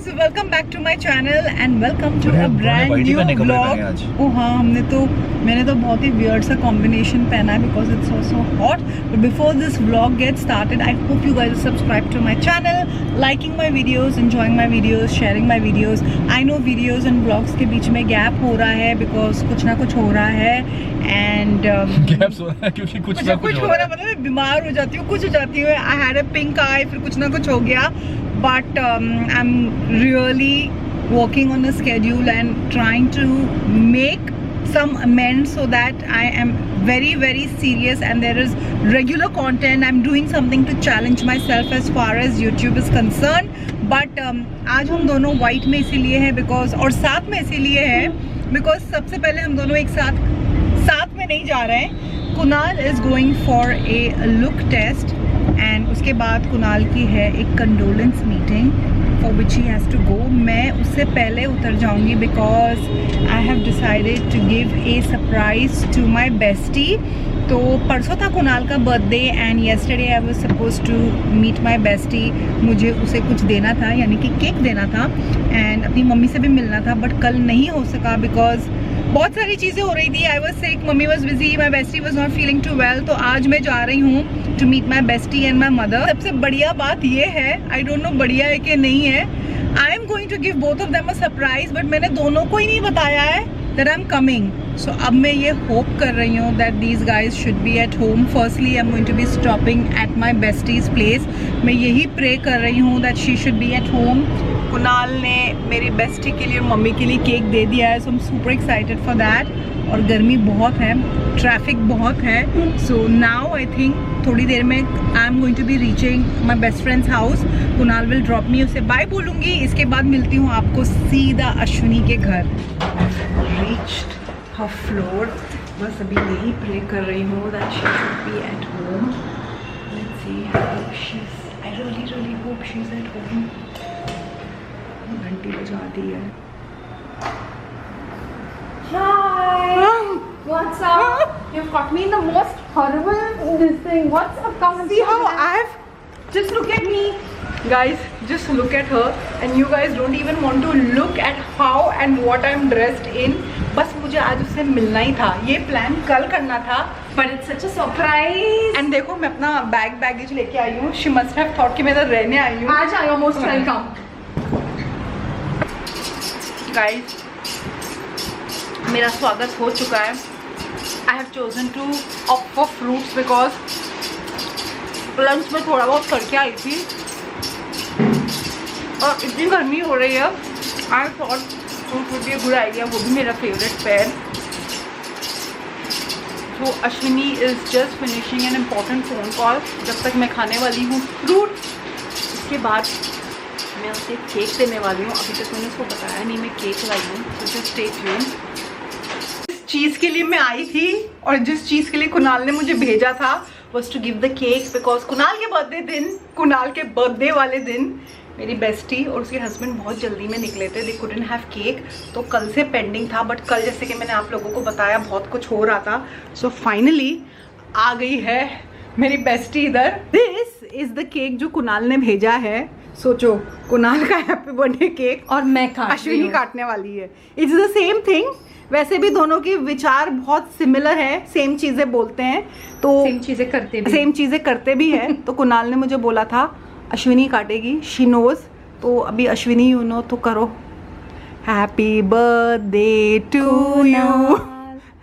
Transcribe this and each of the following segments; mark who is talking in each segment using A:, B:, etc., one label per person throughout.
A: guys, welcome back to my channel and welcome to a brand new vlog. Oh हाँ, मैंने तो बहुत ही weird सा combination पहना है because it's so hot. But before this vlog gets started, I hope you guys subscribe to my channel, liking my videos, enjoying my videos, sharing my videos. I know videos and vlogs के बीच में gap हो रहा है because कुछ ना कुछ हो रहा है and
B: gaps हो रहा है क्योंकि कुछ ना कुछ हो रहा है.
A: मतलब मैं बीमार हो जाती हूँ, कुछ हो जाती हूँ. I had a pink eye, फिर कुछ ना कुछ हो गया. But I'm really working on a schedule and trying to make some amends so that I am very serious and there is regular content. I'm doing something to challenge myself as far as YouTube is concerned. But आज हम दोनों white में इसीलिए हैं because और साथ में इसीलिए हैं because सबसे पहले हम दोनों एक साथ में नहीं जा रहे हैं. Kunal is going for a look test and उसके बाद कुणाल की है एक condolence meeting for which he has to go. मैं उससे पहले उतर जाऊंगी because I have decided to give a surprise to my bestie. तो परसों था कुणाल का birthday and yesterday I was supposed to meet my bestie. मुझे उसे कुछ देना था यानी कि केक देना था एंड अपनी मम्मी से भी मिलना था बट कल नहीं हो सका बिकॉज बहुत सारी चीज़ें हो रही थी. आई वॉज सिक, मम्मी was busy, my bestie was not feeling too well. तो आज मैं जा रही हूँ to meet my bestie and my mother. सबसे बढ़िया बात ये है, आई डोंट नो बढ़िया है कि नहीं है, I am going to give both of them a surprise but मैंने दोनों को ही नहीं बताया है that I am coming. So अब मैं ये होप कर रही हूँ that these guys should be at home. Firstly I am going to be stopping at my bestie's place. मैं यही प्रे कर रही हूँ that she should be at home. Kunal ने मेरी बेस्टी के लिए और मम्मी के लिए केक दे दिया है so I am super excited for that. और गर्मी बहुत है, ट्रैफिक बहुत है. सो नाउ आई थिंक थोड़ी देर में I am going to be reaching my best friend's house. Kunal will drop me, उसे बाय बोलूँगी. इसके बाद मिलती हूँ आपको सीधा अश्विनी के घर. रीच्ड हर फ्लोर. बस अभी यही प्रे कर रही हूँ that she should be at home. Let's see how she is. I really hope she is at home. घंटी बजा दी है.
C: Hi! What's up? You've caught me in the most horrible this thing. What's up? Come and
A: See how I've just look at me, guys. Just look at her, and you guys don't even want to look at how and what I'm dressed in. बस मुझे आज उससे मिलना ही था. ये plan कल करना था,
C: But it's such a surprise.
A: and देखो मैं अपना बैगेज लेके आई हूँ. She must have thought कि मैं इधर रहने आई हूँ.
C: आज I almost welcome.
A: Guys, मेरा स्वागत हो चुका है. I have chosen to opt for fruits because lunch में थोड़ा बहुत करके आई थी और इतनी गर्मी हो रही है. I thought fruit would be a good idea. वो भी मेरा फेवरेट पेयर. तो Ashwini is just finishing an important phone call. जब तक मैं खाने वाली हूँ फ्रूट, इसके बाद मैं उसे केक देने वाली हूँ. अभी तक मैंने उसको बताया नहीं मैं केक लाई हूँ. तो जस्ट स्टे ट्यून्ड. जिस चीज़ के लिए मैं आई थी और जिस चीज़ के लिए कुणाल ने मुझे भेजा था was to give the cake because Kunal के बर्थडे वाले दिन मेरी बेस्टी और उसके हस्बैंड बहुत जल्दी में निकले थे. they couldn't have cake. तो कल से पेंडिंग था बट कल जैसे कि मैंने आप लोगों को बताया बहुत कुछ हो रहा था. सो फाइनली आ गई है मेरी बेस्टी इधर. दिस इज द केक जो कुणाल ने भेजा है. सोचो कुणाल का हैप्पी बर्थडे केक
C: और मैं
A: अश्विनी काटने वाली है. It's the same thing. वैसे भी दोनों के विचार बहुत सिमिलर है, सेम चीज़ें बोलते हैं तो
C: सेम चीज़ें करते भी
A: है. तो कुणाल ने मुझे बोला था अश्विनी काटेगी, शी नोज. तो अभी अश्विनी यू नो तो करो. Happy birthday to you,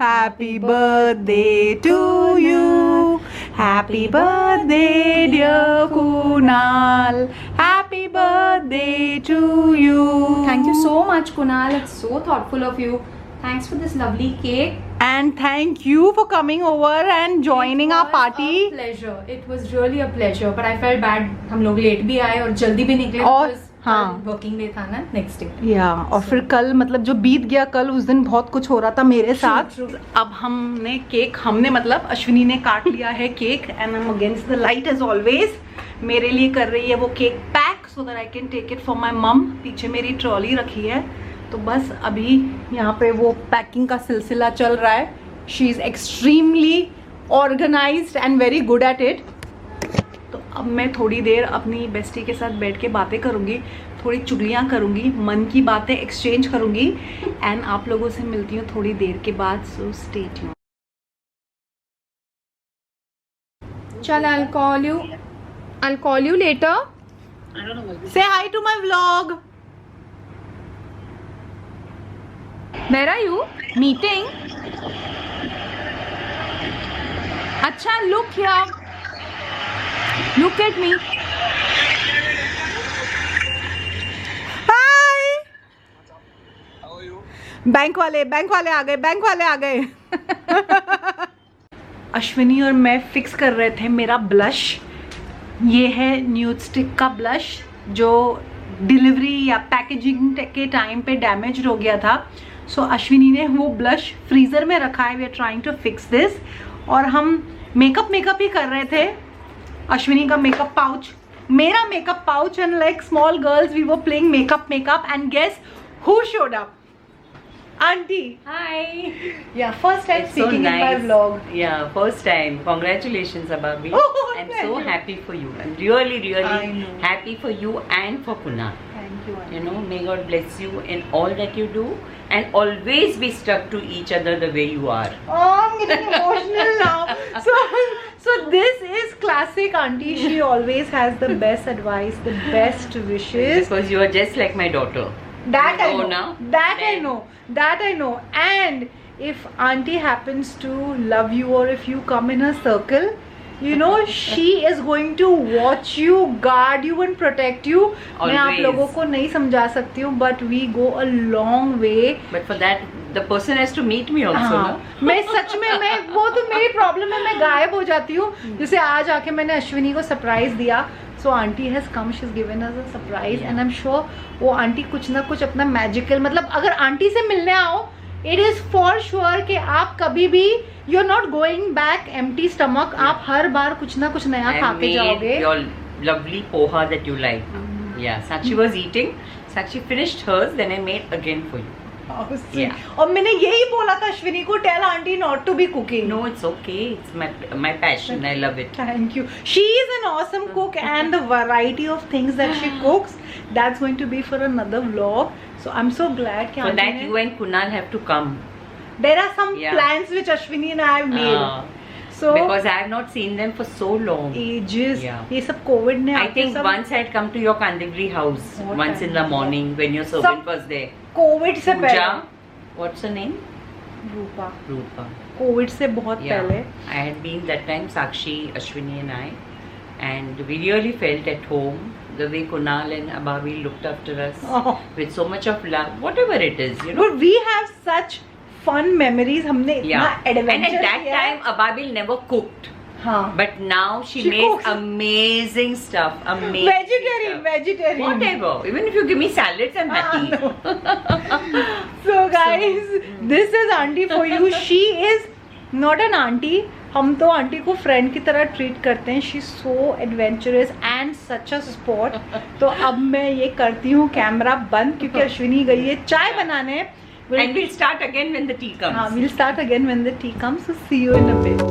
A: happy birthday to you, happy birthday dear Kunal, happy birthday to you.
C: Thank you so much, Kunal. It's so thoughtful of you. Thanks for this lovely cake.
A: And thank you for coming over and joining our party.
C: It was a pleasure. It was really a pleasure. But I felt bad. हम लोग late भी आए और जल्दी भी निकले.
A: और हाँ,
C: वर्किंग डे था ना नेक्स्ट डे.
A: या और फिर कल मतलब जो बीत गया कल, उस दिन बहुत कुछ हो रहा था मेरे साथ. अब हमने मतलब अश्विनी ने काट लिया है cake and I am against the light as always. मेरे लिए कर रही है वो cake pack so that I can take it for my mom. पीछे मेरी ट्रॉली रखी है तो बस अभी यहाँ पे वो पैकिंग का सिलसिला चल रहा है. She is extremely organised and very good at it. तो अब मैं थोड़ी देर अपनी बेस्टी के साथ बैठ के बातें करूँगी, थोड़ी चुगलियाँ करूँगी, मन की बातें एक्सचेंज करूँगी एंड आप लोगों से मिलती हूँ थोड़ी देर के बाद. So stay tuned.
C: चल, I'll call you later.
A: Say hi to my vlog.
C: Where are you? Meeting? अच्छा, look here. Look at me.
A: Hi. Bank वाले आ गए. अश्विनी और मैं फिक्स कर रहे थे मेरा ब्लश. ये है न्यूड स्टिक का ब्लश जो डिलीवरी या पैकेजिंग के टाइम पे डैमेज हो गया था. सो अश्विनी ने वो ब्लश फ्रीज़र में रखा है. We are trying to fix this. और हम मेकअप ही कर रहे थे. अश्विनी का मेकअप पाउच, मेरा makeup pouch, and like small girls we were playing makeup and guess who showed up? Auntie.
D: Hi.
A: Yeah, first time
D: It's
A: speaking
D: so
A: in my
D: nice.
A: vlog.
D: Yeah, first time. Congratulations, Ababi.
A: Oh,
D: I'm
A: thank
D: so
A: you.
D: happy for you. I'm really
A: I know.
D: happy for you and for Kunal.
A: Thank you. Auntie.
D: You know, may God bless you in all that you do and always be stuck to each other the way you are.
A: Oh, I'm getting emotional now. So this is classic auntie. She always has the best advice, the best wishes.
D: Because you are just like my daughter.
A: That I
D: You
A: know.
D: know now?
A: That I
D: Then-
A: know. That I know. And if auntie happens to love you, or if you come in her circle, you know, she is going to watch you, guard you and protect you. मैं आप
D: Always.
A: लोगों को नहीं समझा सकती हूँ, but we go a long way.
D: But for that, the person has to meet me also.
A: हाँ,
D: No?
A: मैं सच में वो तो मेरी प्रॉब्लम है, मैं गायब हो जाती हूँ. जैसे आज आके मैंने अश्विनी को सरप्राइज दिया. So aunty has come, she is given us a surprise and I am sure वो आंटी कुछ ना कुछ अपना मैजिकल, मतलब अगर आंटी से मिलने आओ, इट इज फॉर श्योर कि आप कभी भी you are not going back empty stomach. आप हर बार कुछ ना कुछ नया खा
D: I
A: के
D: made
A: जाओगे.
D: your lovely poha that you like. Yeah, Sakshi was eating. Sakshi finished hers, then I made again for you. Yeah.
A: और मैंने यही बोला था अश्विनी को, tell auntie not to be cooking.
D: No, it's okay. It's my passion. I love it.
A: Thank you. She is an awesome cook, and the variety of things that she cooks, that's going to be for another vlog. So I'm so glad कि
D: For
A: aunty
D: that,
A: ने-
D: you and Kunal have to come.
A: there are some
D: Yeah.
A: plans which Ashwini and I have made. So
D: Because I have not seen them for so long.
A: ages.
D: Yeah.
A: ये सब Covid ने
D: I
A: आके
D: think
A: सब
D: once I had come to your Kandivri house
A: What
D: once in the
A: time?
D: morning when your
A: Some-
D: servant was there.
A: Covid से
D: Pooja,
A: पहले.
D: what's her name?
A: रूपा.
D: Rupa.
A: Covid से बहुत
D: Yeah.
A: पहले.
D: I had been that time, Sakshi, Ashwini and I, and we really felt at home. The way Kunal and Abavi looked after us
A: Oh.
D: with so much of love, whatever it is, you know.
A: But we have such fun memories. हमने इतना
D: Yeah. And
A: adventure
D: at that
A: किया है.
D: time, Ababil never cooked.
A: हाँ.
D: But now she
A: She
D: makes
A: cooks.
D: amazing stuff. Amazing.
A: Vegetarian,
D: stuff.
A: vegetarian.
D: Whatever. Even if you give me salads, I'm happy.
A: So guys, this is auntie for you. She is not an auntie. हम तो aunty को friend की तरह treat करते हैं. She is so adventurous and such a spot. तो अब मैं ये करती हूँ कैमरा बंद क्योंकि अश्विनी गई है चाय बनाने.
D: And we'll start again when the tea comes.
A: हाँ, we'll start again when the tea comes. So see you in a bit.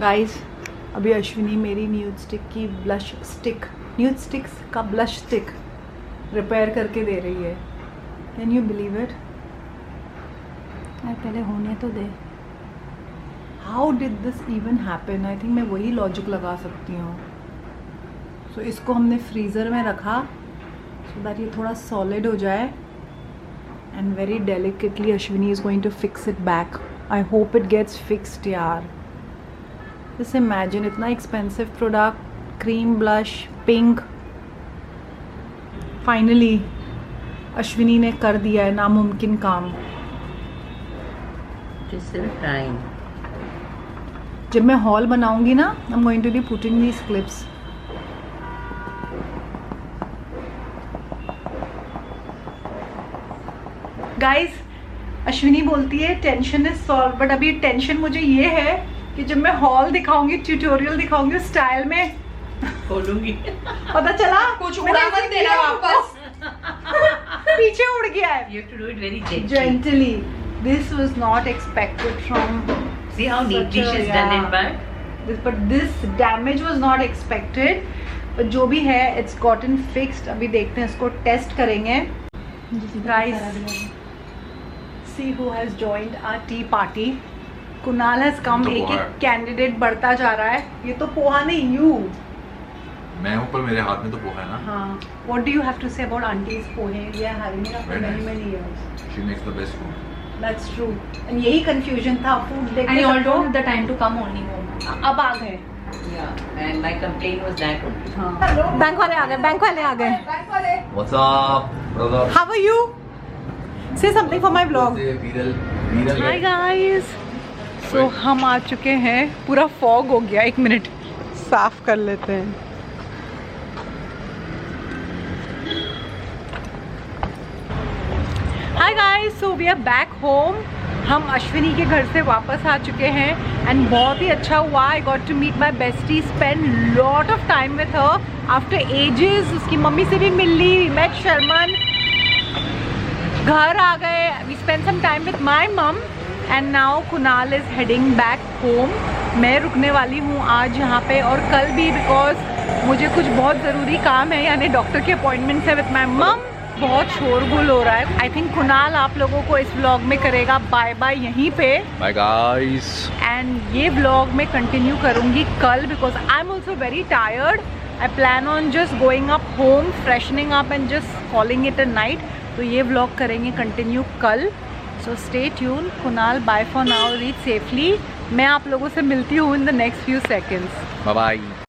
A: Guys अभी अश्विनी मेरी न्यूड स्टिक की ब्लश स्टिक, न्यूड स्टिक्स का ब्लश स्टिक रिपेयर करके दे रही है. Can you believe it? यार पहले होने तो दे. How did this even happen? I think मैं वही लॉजिक लगा सकती हूँ. सो इसको हमने फ्रीज़र में रखा सो दैट ये थोड़ा सॉलिड हो जाए. And very delicately Ashwini is going to fix it back. I hope it gets fixed यार. Just imagine इतना expensive product, cream blush, pink. Finally Ashwini ने कर दिया है नामुमकिन काम।
D: Still trying.
A: जब मैं हॉल बनाऊंगी ना, I'm going to be putting these clips. Guys, Ashwini बोलती है टेंशन इज सॉल्व, बट अभी टेंशन मुझे ये है कि जब मैं हॉल दिखाऊंगी, ट्यूटोरियल दिखाऊंगी उस स्टाइल में
D: खोलूंगी।
A: पता चला
C: कुछ उड़ा मत देना वापस।
A: पीछे उड़ गया है।
D: You have to do it very gently.
A: Gently. This was not expected from.
D: See how neatly
A: such a-
D: she's done it,
A: yeah. But this damage was not expected. But जो भी है, it's gotten fixed. अभी देखते हैं, इसको test करेंगे। Guys, see who has joined our tea party. Kunal has come.
B: तो
A: एक
B: पोहा
A: एक कैंडिडेट बढ़ता जा रहा है। ये तो पोहा नहीं, you.
B: मैं हूँ पर मेरे हाथ में तो पोहा है ना।
A: हाँ. What do you have to say about auntie's pohe? We are having it after
B: Very
A: many
B: nice.
A: years.
B: She makes the best food.
A: That's true. And यही confusion था, food
C: And
A: देखने
C: you all
A: सबको।
C: told the time to come only home.
A: अब आ गए।
D: Yeah, and my complaint was that only.
A: Bank वाले आ गए, bank वाले आ गए।
B: What's up, brother?
A: How are you? Say something for my vlog.
B: Viral.
A: Hi guys. So हम आ चुके हैं, पूरा फॉग हो गया। एक मिनट साफ कर लेते हैं। Hi guys, so we are back home. हम अश्विनी के घर से वापस आ चुके हैं एंड बहुत ही अच्छा हुआ। I got to meet my bestie, spend lot of time with her after ages. उसकी मम्मी से भी मिल ली, वी मेट शर्मन, घर आ गए, we spend some time with my mom and now Kunal is heading back home. मैं रुकने वाली हूँ आज यहाँ पे और कल भी, बिकॉज मुझे कुछ बहुत ज़रूरी काम है, यानी डॉक्टर के अपॉइंटमेंट्स है विथ माई मम। बहुत शोरगुल हो रहा है। आई थिंक कुणाल आप लोगों को इस व्लॉग में करेगा बाय बाय यहीं पे,
B: Bye guys.
A: एंड ये व्लॉग मैं कंटिन्यू करूँगी कल, because I am also very tired. I plan on just going up home, freshening up and just calling it a night. तो ये व्लॉग करेंगे कंटिन्यू कल। So stay tune. Kunal, bye for now, reach safely. मैं आप लोगों से मिलती हूँ in the next few seconds.
B: Bye bye.